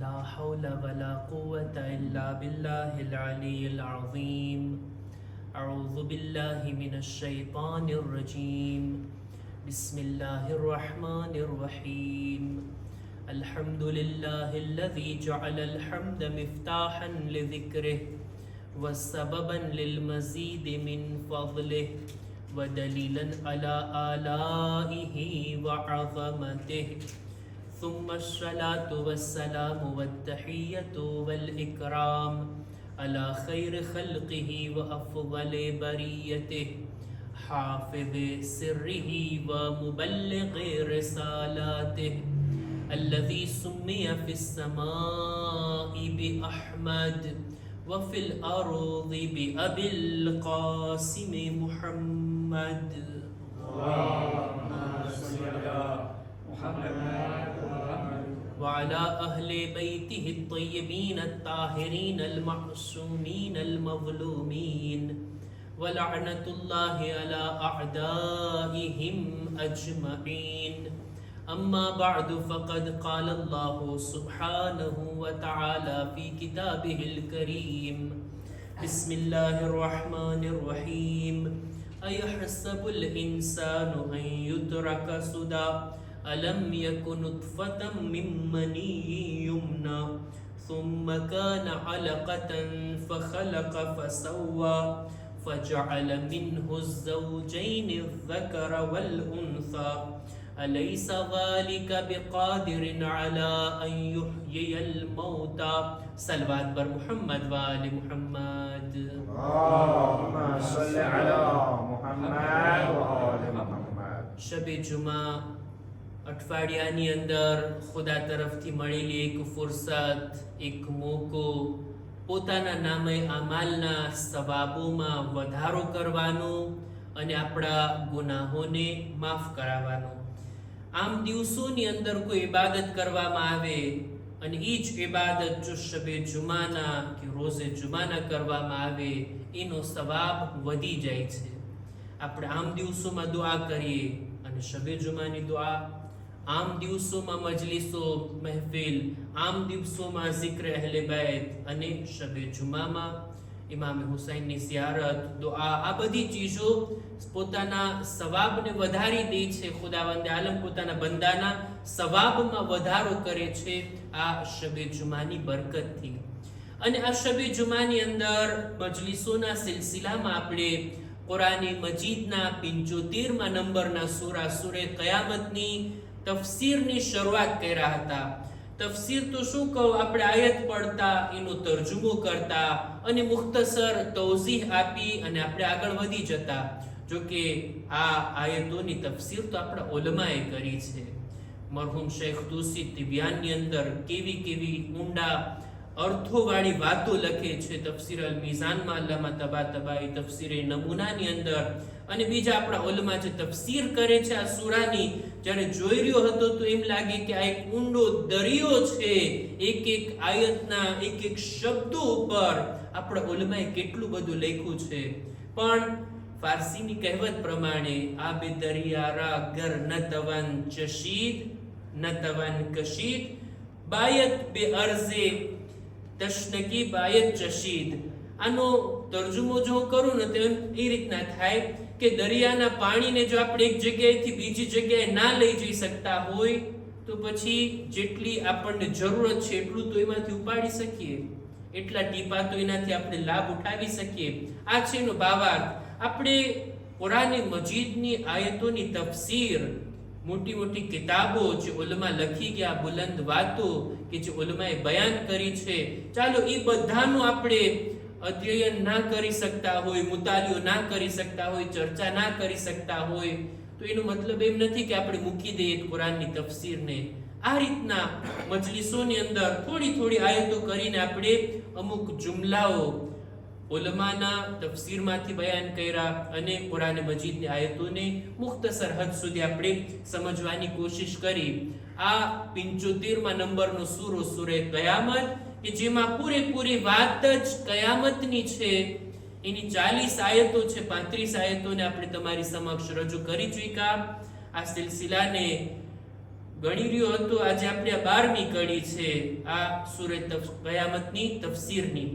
لا حول ولا قوة إلا بالله العلي العظيم. أعوذ بالله من الشيطان الرجيم. بسم الله الرحمن الرحيم. الحمد لله الذي جعل الحمد مفتاحا لذكره وسببا للمزيد من فضله ودليلا على آلائه وعظمته. ثم الصلاة والسلام والتحية والإكرام على خير خلقه وأفضل بريته حافظ سره ومبلغ رسالاته الذي سمي في السماء بأحمد وفي الأرض بأبي القاسم محمد. اللهم صل على محمد وعلى أهل بيته الطيبين الطاهرين المعصومين المظلومين ولعنة الله على أعدائهم أجمعين. أما بعد فقد قال الله سبحانه وتعالى في كتابه الكريم. بسم الله الرحمن الرحيم. أيحسب الإنسان أن يترك سدى ألم يكن نطفة من مني يمنى ثم كان علقة فخلق فسوى فجعل منه الزوجين الذكر والأنثى أليس ذلك بقادر على أن يحيي الموتى. صلوات بر محمد وآل محمد. اللهم صل على محمد وآل محمد. શબે જુમા અઠવાડિયાની અંદર ખુદા તરફથી મળેલી એક ફુરસત, એક મોકો પોતાના નામે અમાલના સવાબોમાં વધારો કરવાનો અને આપણા ગુનાહોને માફ કરાવવાનો. આમ દિવસોની અંદર કોઈ ઇબાદત કરવામાં આવે અને એ જ ઇબાદત જો શબે જુમાના કે રોઝે જુમાના કરવામાં આવે એનો સવાબ વધી જાય છે. આપણે આમ દિવસોમાં દુઆ કરીએ અને શબે જુમાની દુઆ, આમ દિવસોમાં મજલિસો મહેફિલ, આમ દિવસોમાં ઝિક્ર અહલે બેત અને શબે જુમામાં ઇમામ હુસૈનની ઝિયારત, દુઆ, આ બધી ચીજો પોતાના સવાબને વધારી દે છે. ખુદાવંદે આલમ પોતાના બંદાના સવાબમાં વધારો કરે છે આ શબે જુમાની બરકતથી. અને આ શબે જુમાની અંદર મજલિસોના સિલસિલામાં આપણે કુરાને મજીદના 75મા નંબરના સૂરા સૂરે કયામતની તફસીરની શરૂઆત કર્યા હતા. તફસીર તો શું કહું, આપણે આયત પડતા એનો તર્જુમો કરતા અને મુખ્તસર તૌઝીહ આપી અને આપણે આગળ વધી જતા. જો કે આ આયતોની તફસીર તો આપણા ઉલમાએ કરી છે. મરહુમ શેખ તૂસી તિબિયાનની અંદર કેવી કેવી ઊંડા અર્થોવાળી વાતો લખે છે. તફસીર અલ મીઝાનમાં અલ્લામા તબાતબાઈ, તફસીરે નમૂનાની અંદર અને બીજા આપણા ઉલમા જે તફસીર કરે છે આ સૂરાની, જ્યારે જોઈ રહ્યો હતો તો એમ લાગે કે આ એક ઊંડો દરિયો છે. એક એક આયતના એક એક શબ્દો ઉપર આપણા ઉલમાએ કેટલું બધું લખ્યું છે. પણ ફારસીની કહેવત પ્રમાણે આ બે દરિયારા ગર ન તવાન ચશીદ ન તવાન કશીદ બાયત બે અર્ઝે તશનકી બાયત ચશીદ. આનો તર્જુમો જો કરું ને તો એ રીતના થાય કે દરિયાના પાણીને જો આપણે એક જગ્યાએથી બીજી જગ્યાએ ના લઈ જઈ શકતા હોય તો પછી જેટલી આપણને જરૂરત છે એટલું તો એમાંથી ઉપાડી શકીએ, એટલા ટીપા તો એનાથી આપણે લાભ ઉઠાવી શકીએ. આ છે એનો ભાવાર્થ. આપણે કુરાને મજીદની આયતોની તફસીર, મોટી મોટી કિતાબો જે ઉલમા લખી ગયા, બુલંદ વાતો કે જે ઉલમાએ બયાન કરી છે, ચાલો એ બધાનું આપણે અધ્યયન ના કરી શકતા હોય, મુતાલિયો ના કરી શકતા હોય, ચર્ચા ના કરી શકતા હોય તો એનો મતલબ એમ નથી કે આપણે મૂકી દઈએ કુરાનની તફસીરને. આ રીતના મજલિસોની અંદર થોડી થોડી આયતો કરીને આપણે અમુક જુમલાઓ ઉલમાના તફસીરમાંથી બયાન કર્યા અને કુરાન મજીદની આયતોને મુખ્તસર હદ સુધી આપણે સમજવાની કોશિશ કરી. આ 75મા નંબરનો સૂરો સૂરે કયામત કે જેમાં પૂરેપૂરી વાત જ કયામતની છે. એની 40 આયતો છે, 35 આયતોને આપણે તમારી સમક્ષ રજૂ કરી ચૂક્યા. આ સિલસિલાને ગણી રહ્યો હતો. આજે આપણે આ 12મી કડી છે આ સૂરે કયામતની તફસીરની.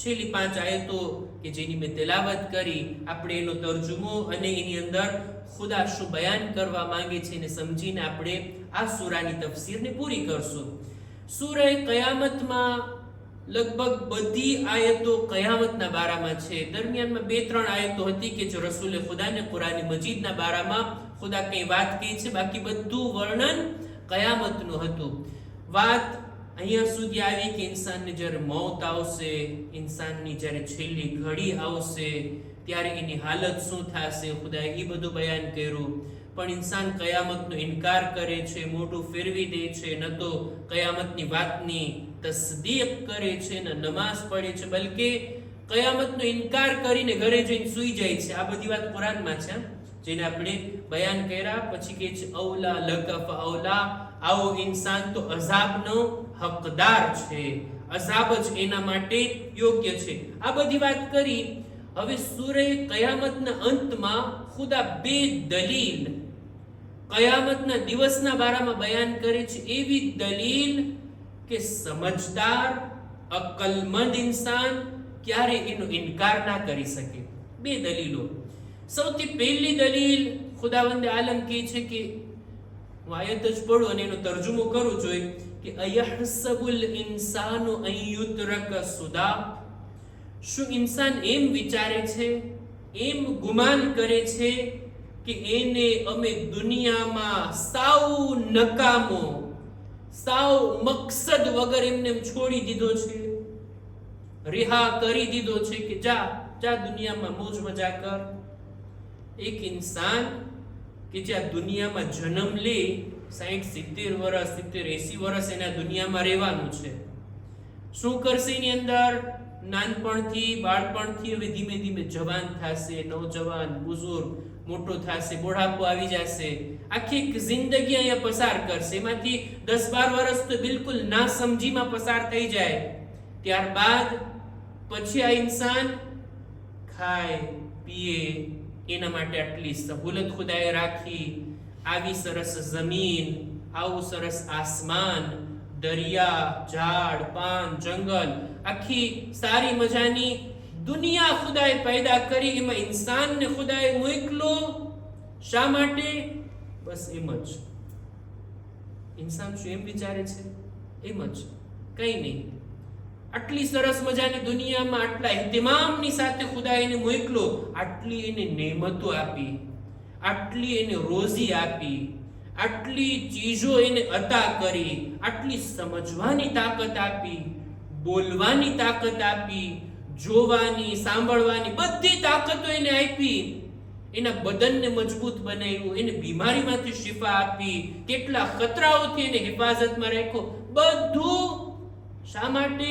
છેલ્લી 5 આયતો કે જેની મેં તેલાવત કરી, આપણે એનો તર્જુમો અને એની અંદર ખુદા શું બયાન કરવા માંગે છે એને સમજીને આપણે આ સૂરાની તફસીરને પૂરી કરશું. સૂરે કયામતમાં લગભગ બધી આયતો કયામતના બારામાં છે. દરમિયાનમાં 2-3 આયતો હતી કે જો રસૂલે ખુદાને કુરાન મજીદના બારામાં ખુદા કઈ વાત કહી છે, બાકી બધું વર્ણન કયામતનું હતું. વાત અહીંયા સુધી આવી કે ઇન્સાનને જ્યારે મૌત આવશે, ઇન્સાનની જ્યારે છેલ્લી ઘડી આવશે ત્યારે એની હાલત શું થશે, ખુદાએ એ બધું બયાન કર્યું. પણ ઇન્સાન કયામતનો ઇનકાર કરે છે, મોઢું ફેરવી દે છે, ન તો કયામતની વાતની તસદીક કરે છે, ન નમાઝ પડે છે, બલકે કયામતનો ઇનકાર કરીને ઘરે જઈને સૂઈ જાય છે. આ બધી વાત કુરાનમાં છે જેને આપણે બયાન કર્યા. પછી કહે છે ઔલા લકફ ઔલા, આવો ઇન્સાન તો અઝાબનો હકદાર છે, અઝાબ જ એના માટે યોગ્ય છે. આ બધી વાત કરી. હવે સૂરે કયામતના અંતમાં ખુદા 2 દલીલ કયામતના દિવસના બારામાં બયાન કરે છે. એવી દલીલ કે સમજદાર અકલમંદ ઇન્સાન ક્યારે એનો ઇનકાર ના કરી શકે. 2 દલીલો. સૌથી પહેલી દલીલ ખુદાવંદે આલમ કહે છે કે હું આયત જ પડું અને એનો તર્જુમો કરું જોઈએ કે અયહસબુલ ઇન્સાનુ અન યુત્રક સુદા, શું ઇન્સાન એમ વિચારે છે, એમ ગુમાન કરે છે કે એને અમે દુનિયામાં સાવ નકામો, સાવ મકસદ વગર એમને છોડી દીધો છે, રિહા કરી દીધો છે કે જા જા દુનિયામાં મોજ મજા કર. એક ઇન્સાન કે જે આ દુનિયામાં જન્મ લે 60-70 વર્ષ 70-80 વર્ષ એના દુનિયામાં રહેવાનું છે. શું કરશે એની અંદર? નાનપણથી બાળપણથી હવે ધીમે ધીમે જવાન થશે, નવજવાન, બુઝુર્ગ, મોટો થશે, બુઢાપો આવી જશે, આખી એક જિંદગી અહીંયા પસાર કરશે. એમાંથી 10-12 વર્ષ તો બિલકુલ ના સમજીમાં પસાર થઈ જાય. ત્યારબાદ પછી આ ઇન્સાન ખાય પીએ, એના માટે આટલી સહુલત ખુદાએ રાખી, આવી સરસ જમીન, આવું સરસ આસમાન, દરિયા, ઝાડ, પાન, જંગલ, આખી સારી મજાની દુનિયા ખુદાએ પેદા કરી. એમાં ઇન્સાનને ખુદાએ મોકલો શા માટે? બસ એમ જ. ઇન્સાન શું એમ વિચારે છે? એમ જ, કઈ નહીં. આટલી સરસ મજાની દુનિયામાં આટલા ઇહ્તિમામની સાથે ખુદાએ એને મોકલો, આટલી એને નેમતો આપી, આટલી એને રોઝી આપી, આટલી ચીજો એને અતા કરી, આટલી સમજવાની તાકાત આપી, બોલવાની તાકાત આપી, જોવાની, સાંભળવાની બધી તાકાતો એને આપી, એના બદનને મજબૂત બનાવ્યું, એને બીમારીમાંથી શિફા આપી, કેટલા ખતરાઓથી એને હિફાજતમાં રાખ્યો. બધું શા માટે?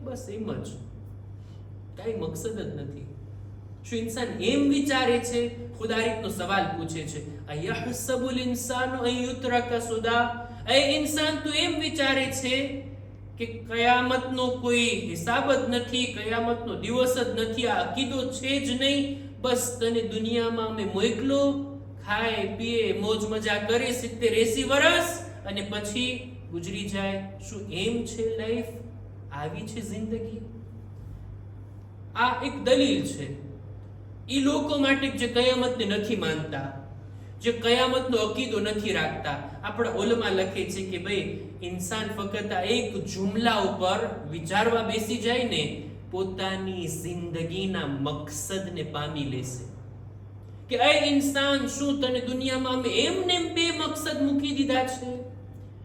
બસ એમ જ, કઈ મકસદ જ નથી. શું ઇન્સાન એમ વિચારે છે? ખુદા રીતનો સવાલ પૂછે છે, અયહસબુલ ઇન્સાનુ અન યુત્રક સુદા, એ ઇન્સાન તું એમ વિચારે છે કે કયામતનો કોઈ હિસાબ જ નથી, કયામતનો દિવસ જ નથી, આ અકીદો છે જ નહીં, બસ તને દુનિયામાં અમે મોકલો, ખાય પીએ મોજ મજા કરે 70-80 વર્ષ અને પછી ગુજરી જાય. શું એમ છે લાઈફ? આવી છે જિંદગી? આ એક દલીલ છે એ લોકો માટે જે કયામતને નથી માનતા, જે કયામતનો અકીદો નથી રાખતા. આપણા ઉલમા લખે છે કે ભાઈ ઇન્સાન ફક્ત આ એક જુમલા ઉપર વિચારવા બેસી જાય ને, પોતાની જિંદગીના મકસદને પામી લેશે. કે એ ઇન્સાન, શું તને દુનિયામાં અમે એમને 2 મકસદ મૂકી દીધા છે,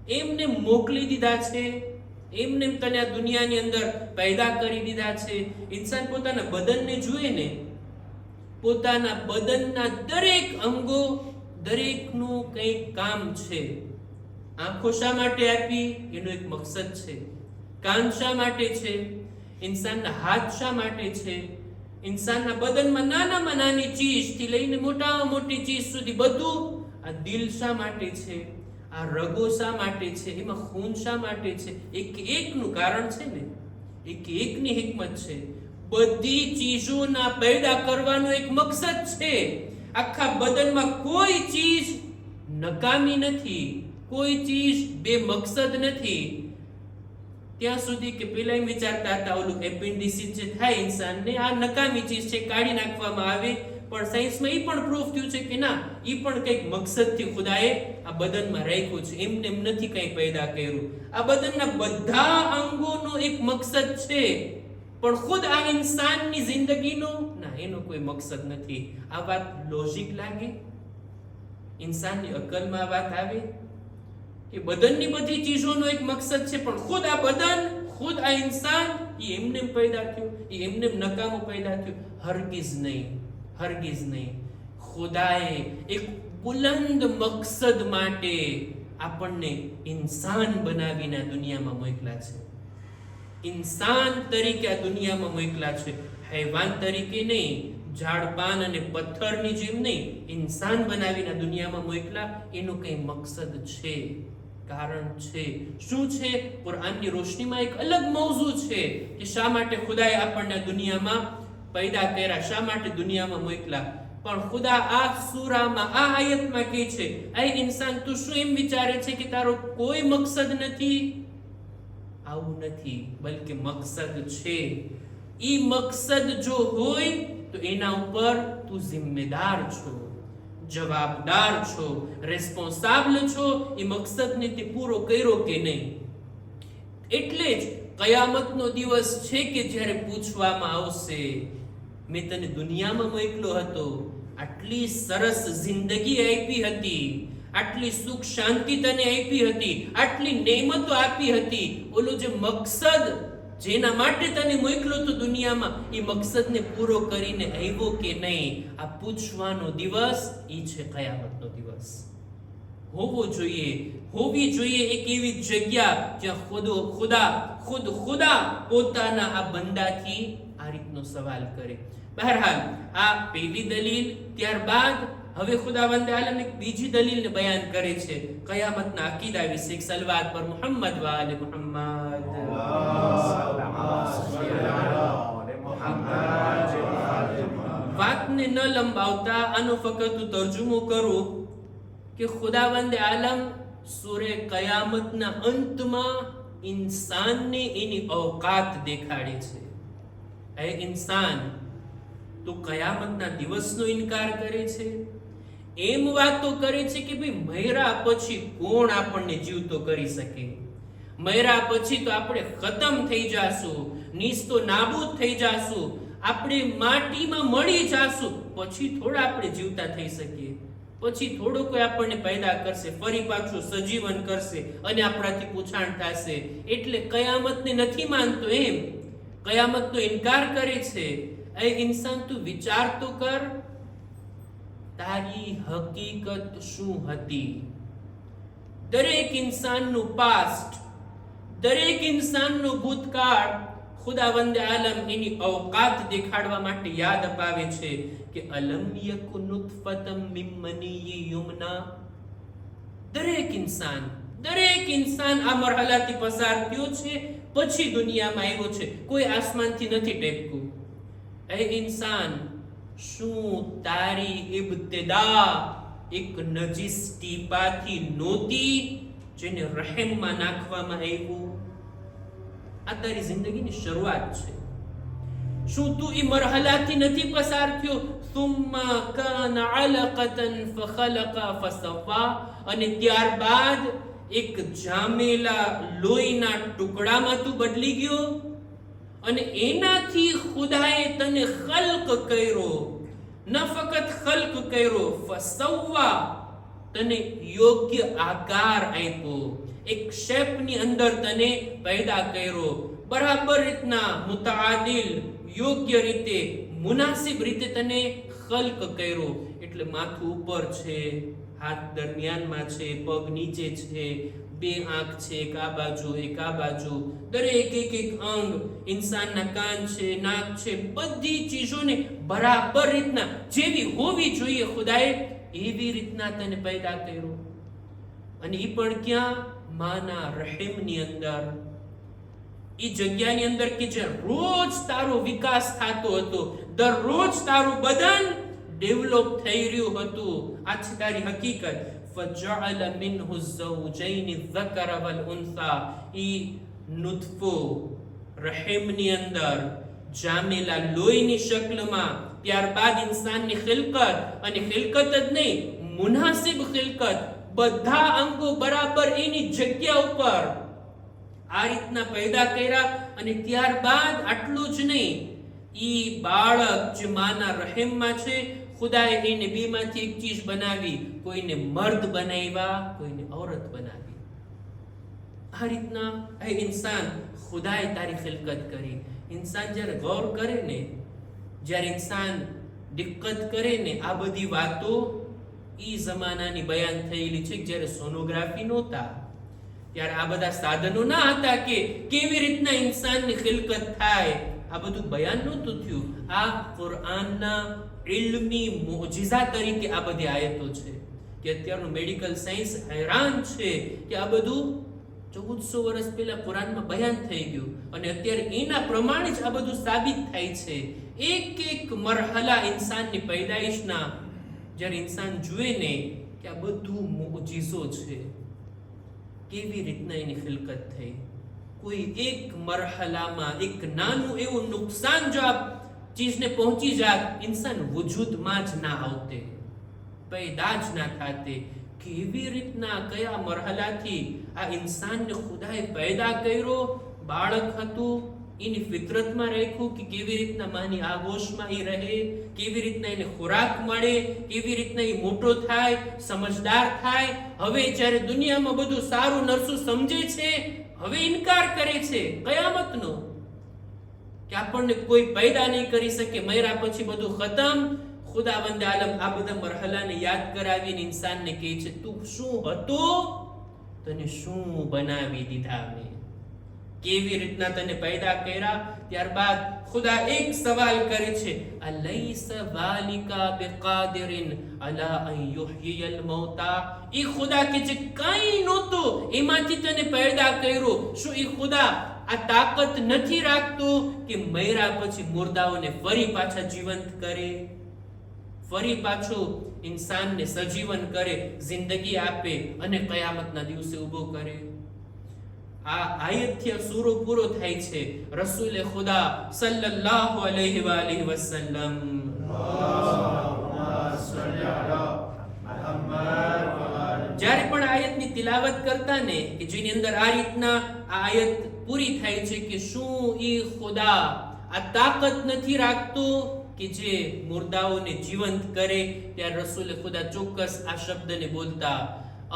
એમને મોકલી દીધા છે, એમને તને આ દુનિયાની અંદર પેદા કરી દીધા છે? ઇન્સાન પોતાના બદનને જુએ ને, પોતાના બદનના દરેક અંગો, દરેકનું કંઈક કામ છે. આંખો શા માટે આપી? એનો એક મકસદ છે. કાન શા માટે છે? ઇન્સાનના હાથ શા માટે છે? ઇન્સાનના બદનમાં નાનામાં નાની ચીજથી લઈને મોટામાં મોટી ચીજ સુધી બધું. આ દિલ શા માટે છે? આ રગો શા માટે છે? એમાં ખૂન શા માટે છે? એક એકનું કારણ છે ને, એક એકની હિકમત છે. બધી ચીજોના પેદા કરવાનો એક મકસદ છે. આખા બદનમાં કોઈ ચીજ નકામી નથી, કોઈ ચીજ બે મકસદ નથી ત્યાં સુધી કે પેલા એમ વિચારતા હતા ઓલું એપેન્ડિસિસ જે થાય ઇન્સાનને આ નકામી ચીજ છે, કાઢી નાખવામાં આવે. પણ સાયન્સમાં એ પણ પ્રૂફ થયું છે કે ના, એ પણ કંઈક મકસદથી ખુદાએ આ બદનમાં રાખ્યું છે, એમને એમ નથી કંઈ પેદા કર્યું. આ બદનના બધા અંગોનો એક મકસદ છે, પણ ખુદ આ ઇન્સાનની જિંદગીનો ના, એનો કોઈ મકસદ નથી. આ વાત લોજિક લાગે? ઇન્સાનની અકલમાં આ વાત આવે કે બદનની બધી ચીજોનો એક મકસદ છે, પણ ખુદ આ બદન, ખુદ આ ઇન્સાન એ એમને પેદા થયું, એ એમને નકામો પેદા થયું? હરગીઝ નહીં, હરગીઝ નહીં. ખુદાએ એક બુલંદ મકસદ માટે આપણને ઇન્સાન બનાવીને આ દુનિયામાં મોકલા છે. ઇન્સાન તરીકે આ દુનિયામાં મોકલા છે, હૈવાન તરીકે નહીં, ઝાડ પાન અને પથ્થરની જેમ નહીં. ઇન્સાન બનાવીને આ દુનિયામાં મોકલા. એનું કઈ મકસદ છે, કારણ છે. શું છે? કુરાનની રોશનીમાં એક અલગ મૌઝુ છે કે શા માટે ખુદાએ આપણને દુનિયામાં પેદા કર્યા, શા માટે દુનિયામાં મોકલા. પણ ખુદા આ સૂરામાં, આ આયતમાં કહે છે, એ ઇન્સાન તું શું એમ વિચારે છે કે તારો કોઈ મકસદ નથી? આવું નથી, બલકે મકસદ છે. ઈ મકસદ જો હોય તો એના ઉપર તું જિમ્મેદાર છો, જવાબદાર છો, રેસ્પોન્સાબલ છો. એ મકસદને તે પૂરો કર્યો કે નહીં. એટલે જ કયામતનો દિવસ છે કે જ્યારે પૂછવામાં આવશે, મેં તને દુનિયામાં મોકલ્યો હતો, આટલી સરસ જિંદગી આપી હતી, આટલી સુખ શાંતિ તને આપી હતી, આટલી નેમતો આપી હતી, ઓલો જે મકસદ જેના માટે તને મોકલ્યો તો દુનિયામાં, એ મકસદને પૂરો કરીને આવ્યો કે નહીં? આ પૂછવાનો દિવસ એ છે કયામતનો દિવસ. હોવી જોઈએ એક એવી જગ્યા જ્યાં ખુદા પોતાના આ બંદાથી આ રીતનો સવાલ કરે. બહરહાલ આ પહેલી દલીલ. ત્યારબાદ હવે ખુદાવંદ આલમ એક બીજી દલીલને બયાન કરે છે કયામતના અકીદા વિશે. સલવાત પર મુહમ્મદ વ આલે મુહમ્મદ. વાતને ન લંબાવતા આનો ફક્ત તર્જુમો કરું કે ખુદાવંદ આલમ સૂરે કયામતના અંતમાં ઇન્સાનને એની औकात દેખાડે છે. એ ઇન્સાન, તું કયામતના દિવસનો ઇનકાર કરે છે, એમ વાતો કરે છે કે ભાઈ મર્યા પછી કોણ આપણને જીવતો કરી શકે? મર્યા પછી તો આપણે ખતમ થઈ જાશું, નિસ્તો નાબૂદ થઈ જાશું, આપણે માટીમાં મળી જાશું. પછી થોડા આપણે જીવતા થઈ શકીએ? પછી થોડો કોઈ આપણને પેદા કરશે, ફરી પાછું સજીવન કરશે અને આપણાથી પૂછાણ થશે. એટલે કયામતને નથી માનતો, એમ કયામતનો ઇનકાર કરે છે. એ ઇન્સાન, તું વિચાર તો કર, તારી હકીકત શું હતી? દરેક ઇન્સાનનું પાસ્ટ, દરેક ઇન્સાનનું ભૂતકાળ ખુદાવંદ આલમ એની औकात દેખાડવા માટે યાદ અપાવે છે કે અલમ યકુ નુતફતમ મિન મની યુમના. દરેક ઇન્સાન આ મરહલાથી પસાર થયો છે, પછી દુનિયામાં આવ્યો છે, કોઈ આસમાનથી નથી ટેકવું. એ ઇન્સાન, શું તારી ઇબ્તિદા એક નજીસ ટીપાથી નહોતી જેને રહેમમાં નાખવામાં આવ્યું? આ તારી જિંદગીની શરૂઆત છે. શું તું એ મરહલાથી નથી પસાર થયો? સુમ્મા કાના અલકતન ફખલકા ફસવા, અને ત્યારબાદ એક જામેલા લોહીના ટુકડામાં તું બદલી ગયો અને એનાથી ખુદાએ તને ખલ્ક કર્યો. ન ફકત ખલ્ક કર્યો, ફસવા, તને યોગ્ય આકાર આપ્યો, એક શેપની અંદર તને પેદા કર્યો, બરાબર રીતના મુતાદિલ, યોગ્ય રીતે, મુનાસિબ રીતે તને ખલ્ક કર્યો. એટલે માથું ઉપર છે, હાથ દરમિયાનમાં છે, પગ નીચે છે, બે આંખ છે, એક આ બાજુ એક આ બાજુ, દરેક એક અંગ, ઇન્સાનના કાન છે, નાક છે, બધી ચીજોને બરાબર રીતના જેવી હોવી જોઈએ ખુદાએ એવી રીતના તને પેદા કર્યો. અને એ પણ ક્યાં? માના રહેમની અંદર, એ જગ્યાની અંદર કે જે રોજ તારો વિકાસ થતો હતો, દરરોજ તારું બદન ડેવલપ થઈ રહ્યું હતું. આ છે તારી હકીકત. فجعل منه الزوجين الذكر والانثى. ઈ નુતફો રહેમની અંદર જામેલા લોહીની શક્લમાં, ત્યારબાદ ઇન્સાનની ખિલકત, અને ખિલકત જ નહીં, મુનાસિબ ખિલકત, બધા અંગો બરાબર એની જગ્યા ઉપર આ રીતના પેદા કર્યા. અને ત્યારબાદ આટલું જ નહીં, ઈ બાળક જે માના રહેમમાં છે, ખુદાએ એને બેમાંથી એક ચીજ બનાવી, કોઈને મર્દ બનાવ્યા, કોઈને ઔરત બનાવી. આ રીતના એ ઇન્સાન, ખુદાએ તારી ખિલકત કરી. ઇન્સાન જ્યારે ગૌર કરે ને, જ્યારે ઇન્સાન દિક્કત કરે ને, આ બધી વાતો ઈ જમાનાની બયાન થયેલી છે. જ્યારે સોનોગ્રાફી નહોતા, ત્યારે આ બધા સાધનો ના હતા કે કેવી રીતના ઇન્સાનની ખિલકત થાય, આ બધું બયાન નહોતું થયું. આ કુરઆનના ઇલ્મી મુઅજિઝા તરીકે આ બધી આયતો છે કે અત્યારનું મેડિકલ સાયન્સ હેરાન છે કે આ બધું 1400 વર્ષ પહેલા કુરાનમાં બયાન થઈ ગયું, અને અત્યારે એના પ્રમાણે જ આ બધું સાબિત થાય છે. એક એક મરહલા ઇન્સાનની પેદાઈશના જ્યારે ઇન્સાન જુએ ને કે આ બધું મુઅજિઝો છે, કેવી રીતના એની ખિલકત થઈ. કોઈ એક મરહલામાં એક નાનું એવું નુકસાન જો આ ચીજને પહોંચી જાત, ઇન્સાન વજૂદમાં જ ના આવતે, પેદા જ ના થાતે. કેવી રીતના કયા મરહલાથી આ ઇન્સાનને ખુદાએ પેદા કર્યો, બાળક હતું, એની ફિતરતમાં રાખ્યું કે કેવી રીતના માની આગોશમાં એ રહે, કેવી રીતના એને ખોરાક મળે, કેવી રીતના એ મોટો થાય, સમજદાર થાય. હવે જ્યારે દુનિયામાં બધું સારું નરસું સમજે છે, હવે ઇનકાર કરે છે કયામતનો, કે આપણને કોઈ પેદા નહીં કરી શકે, મર્યા પછી બધું ખતમ. ખુદાવંદ આલમ આ બધા મરહલાને યાદ કરાવીને ઇન્સાનને કહે છે, તું શું હતો, તને શું બનાવી દીધા મેં, કેવી રીતના તને પેદા કર્યા. ત્યારબાદ ખુદા એક સવાલ કરે છે, અલૈસ વાલિકા બિકાદિરિન અલા અન યુહયિલ મૌતા. એ ખુદા કે જે કંઈ નહોતો એમાંથી તને પેદા કર્યો, શું એ ખુદા આ તાકાત નથી રાખતો કે મર્યા પછી મુર્દાઓને ફરી પાછા જીવંત કરે, ફરી પાછો ઇન્સાનને સજીવન કરે, જિંદગી આપે અને કયામતના દિવસે ઊભો કરે. આ આયતથી આ સૂરો પૂરો થાય છે. રસૂલે ખુદા સલ્લલ્લાહુ અલૈહિ વસલ્લમ જ્યારે પણ આયતની તિલાવત કરતા ને, કે જેની અંદર આ રીતના આ આયત પૂરી થાય છે કે શું એ ખુદા આ તાકાત નથી રાખતો કે જે મુર્દાઓને જીવંત કરે, ત્યારે રસૂલે ખુદા ચોક્કસ આ શબ્દને બોલતા,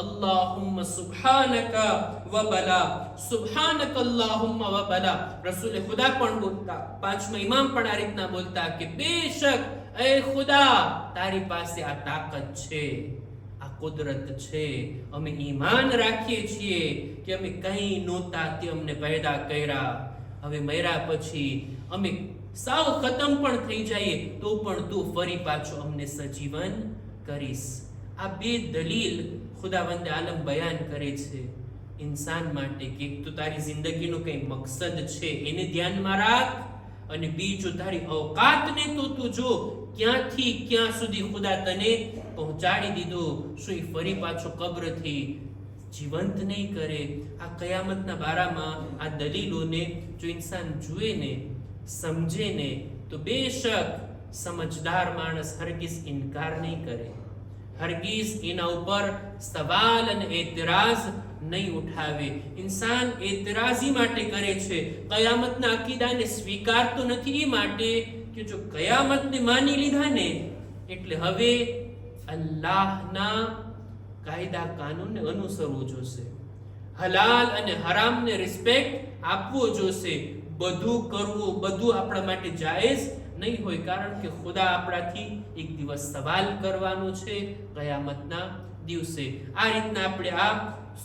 અલ્લાહુમ્મા સુબ્હાનકા વ બલા, સુબ્હાનકા અલ્લાહુમ્મા વ બલા. રસૂલે ખુદા પણ બોલતા, પાંચમા ઇમામ પણ આ રીતના બોલતા કે બેશક એ ખુદા તારી પાસે આ તાકાત છે, આ કુદરત છે, અમે ઈમાન રાખીએ છીએ કે અમે કંઈ નહોતા તે અમને પેદા કર્યા, હવે મર્યા પછી અમે સાવ ખતમ પણ થઈ જઈએ તો પણ તું ફરી પાછો અમને સજીવન કરીશ. આ બે દલીલ ખુદાવંદ આલમ બયાન કરે છે ઇન્સાન માટે કે એક તો તારી જિંદગીનો કંઈ મકસદ છે એને ધ્યાનમાં રાખ, અને બીજું તારી औकातને તો તું જો ક્યાંથી ક્યાં સુધી ખુદા તને પહોંચાડી દીધો, શું એ ફરી પાછો કબ્રથી જીવંત નહીં કરે. આ કયામતના બારામાં આ દલીલોને જો ઇન્સાન જુએ ને, સમજે ને, તો બેશક સમજદાર માણસ હરગીઝ ઇનકાર નહીં કરે, હરગીઝ એના ઉપર સવાલ અને એતરાઝ નહીં ઉઠાવે. ઇન્સાન એતરાઝી માટે કરે છે, કયામતના અકીદાને સ્વીકારતો નથી એ માટે કે જો કયામતને માની લીધા ને એટલે હવે અલ્લાહના કાયદા કાનૂનને અનુસરવું જોશે, હલાલ અને હરામને રિસ્પેક્ટ આપવો જોશે, બધું કરવું, બધું આપણા માટે જાયઝ નહીં હોય, કારણ કે ખુદા આપણાથી એક દિવસ સવાલ કરવાનો છે કયામતના દિવસે. આ રીતના આપણે આ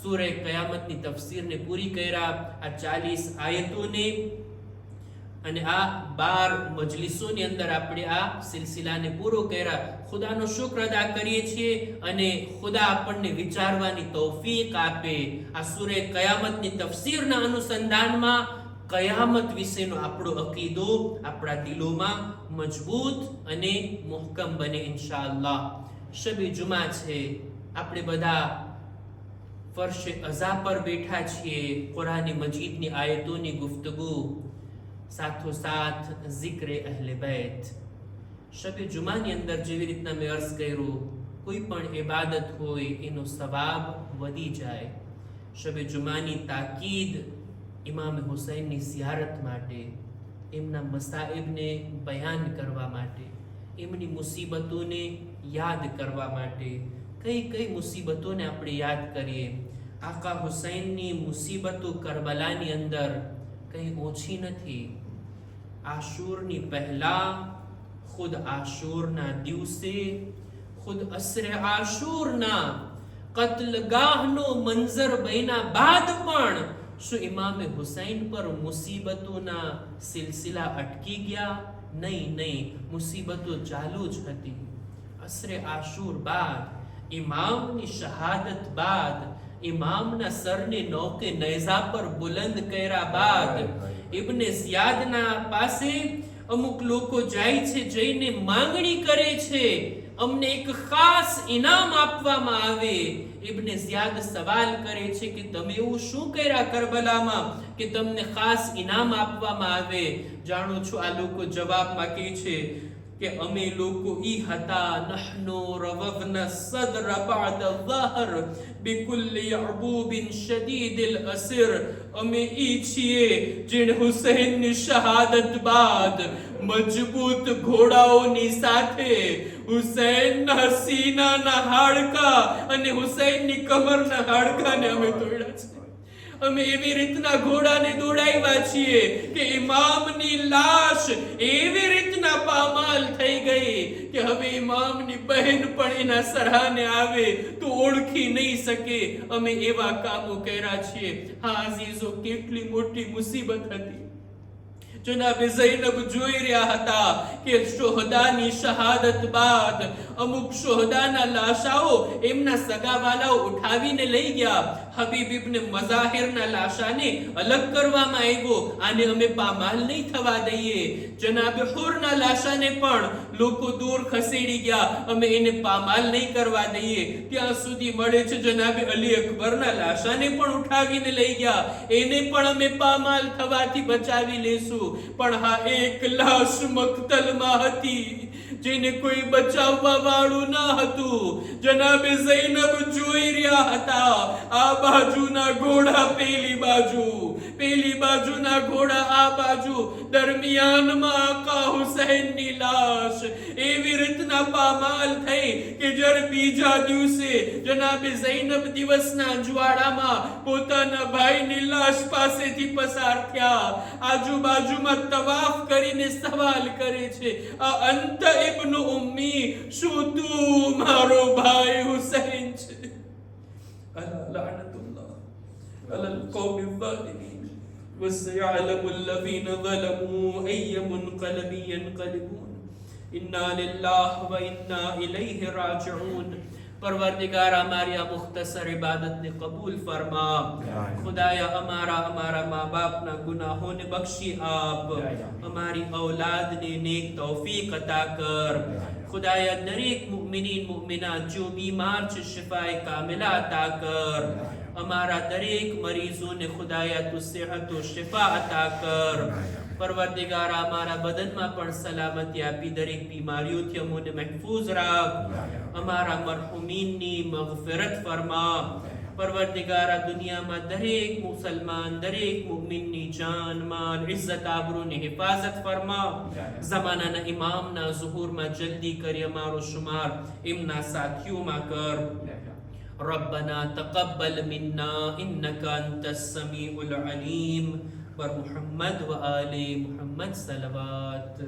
સૂરે કયામતની તફસીરને પૂરી કર્યા, આ 40 આયતોને, અને આ 12 મજલિસોની અંદર આપણે આ સિલસિલાને પૂરો કર્યા. ખુદાનો શુક્ર અદા કરીએ છીએ અને ખુદા આપણને વિચારવાની તૌફીક આપે. આ સૂરે કયામતની તફસીરના અનુસંધાનમાં કયામત વિશેનો આપણો અકીદો આપણા દિલોમાં મજબૂત અને મુહકમ બને ઇન્શાઅલ્લાહ. શબે જુમા છે, આપણે બધા ફર્શ અઝા પર બેઠા છીએ, કુરાન મજીદની આયતોની ગુફ્તગુ, સાથોસાથ ઝિક્રે અહલે બેત. શબે જુમાની અંદર જેવી રીતના મેં અર્ઝ કર્યું, કોઈ પણ ઇબાદત હોય એનો સવાબ વધી જાય. શબે જુમાની તાકીદ ઇમામ હુસૈનની ઝિયારત માટે, એમના મસાઇબને બયાન કરવા માટે, એમની મુસીબતોને યાદ કરવા માટે. કઈ કઈ મુસીબતોને આપણે યાદ કરીએ. આકા હુસૈનની મુસીબતો કરબલાની અંદર કંઈ ઓછી નથી. આશુરની પહેલા, ખુદ આશુરના દિવસે, ખુદ અસરે આશુરના કત્લગાહનો મંઝર બન્યા બાદ પણ શું ઇમામે હુસૈન પર મુસીબતોના સિલસિલા અટકી ગયા? નહીં, મુસીબતો ચાલુ જ હતી. અસરે આશુર બાદ, ઇમામની શહાદત બાદ, ઇમામના સરને નૌકે નેઝા પર બુલંદ કર્યા બાદ, ઇબ્ને ઝિયાદના પાસે અમુક લોકો જાય છે, જઈને માંગણી કરે છે, અમને એક ખાસ ઇનામ આપવામાં આવે. ઇબ્ને ઝિયાદ સવાલ કરે છે કે તમે એવું શું કર્યા કરબલામાં કે તમને ખાસ ઇનામ આપવામાં આવે? જાણો છો આ લોકો જવાબમાં કહે છે કે અમે લોકો ઈ હતા, નહનો રવવના સદર બાદ ઝહર બિકુલ્લી અબૂબિન શદીદિલ અસિર. અમે ઈ છીએ જેણે હુસૈનની શહાદત બાદ મજબૂત ઘોડાઓની સાથે હુસૈનના સીનાના હાડકા અને હુસૈનની કમરના હાડકાને અમે તોડ્યા છે. અમે એવી રીતના ઘોડાને દોડાવ્યા છીએ કે ઇમામની લાશ એવી રીતના પામાલ થઈ ગઈ કે હવે ઇમામની બહેન પણ એના સરાહને આવે તો ઓળખી નહીં શકે. અમે એવા કામો કર્યા છીએ. હા અઝીઝો, કેટલી મોટી મુસીબત હતી. જનાબે ઝૈનબ જોઈ રહ્યા હતા કે શોહદાની શહાદત બાદ અમુક શોહદાના લાશાઓ એમના સગાવાલાઓ ઉઠાવીને લઈ ગયા. હબીબ ઇબ્ને મઝાહિરના લાશાને અલગ કરવામાં આવ્યો. આને અમે પામાલ નહીં થવા દઈએ. જનાબે હુરના લાશાને પણ લોકો દૂર ખસેડી ગયા. અમે એને પામાલ નહીં કરવા દઈએ. ત્યાં સુધી મળે છે જનાબે અલી અકબરના લાશાને પણ ઉઠાવીને લઈ ગયા. એને પણ અમે પામાલ થવાથી બચાવી લેશું. પણ હા, એક લાશ મક્તલમાં હતી જેને કોઈ બચાવવા વાળું ન હતું. જનાબે ઝૈનબ જોઈ રહ્યા હતા, આ બાજુના ઘોડા પેલી બાજુ, પેલી બાજુના ઘોડા આ બાજુ, દરમિયાનમાં આકા હુસૈનની લાશ એવી રીતના પામાલ થઈ કે જ્યારે બીજા દિવસે જનાબે ઝૈનબ દિવસના અજવાળામાં પોતાના ભાઈની લાશ પાસેથી પસાર થયા. આજુબાજુમાં તવાફ કરીને સવાલ કરે છે, આ અંત ઇબ્ન ઉમ્મી, શું તું મારો ભાઈ હુસૈન છે? અલા લઅનતુલ્લાહ અલલ કૌમિ ઝાલિમીન વસયઅલમુ અલ્લઝીન ઝલમુ અય્ય મુન્કલબિન યન્કલિબૂન. ઇન્ના લિલ્લાહિ વ ઇન્ના ઇલૈહિ રાજિഊન. परवरदिगार हमारी आ मुख्तसर इबादत ने कबूल फरमा. खुदाया हमारा माँ बाप ना गुनाहों ने बख्शी आप. हमारी औलाद ने नेक तौफीक अता कर. खुदाया दरेक मुमिनीन मुमिनात जो बीमार छे शिफाए कामिला अता कर. हमारा दरेक मरीजों ने खुदाया तू सेहत व शिफा अता कर. परवरदिगार हमारा बदन में पण सलामती आपी, दरेक बीमारियों अमोने महफूज राख. हमारा मरहुमीन नी मगफिरत फरमा. परवरदिगारा दुनिया में दरेक मुसलमान, दरेक मुमिन नी जान माल इज्जत आबरू ने हिफाजत फरमा. जमाना ना इमाम ना ज़ुहूर में जल्दी कर हमारो शुमार इमना साथियों में कर. रब्बना तक़ब्बल मिन्ना इन्नका अंतस समीउल अलीम. पर मुहम्मद व आले मुहम्मद सलवात.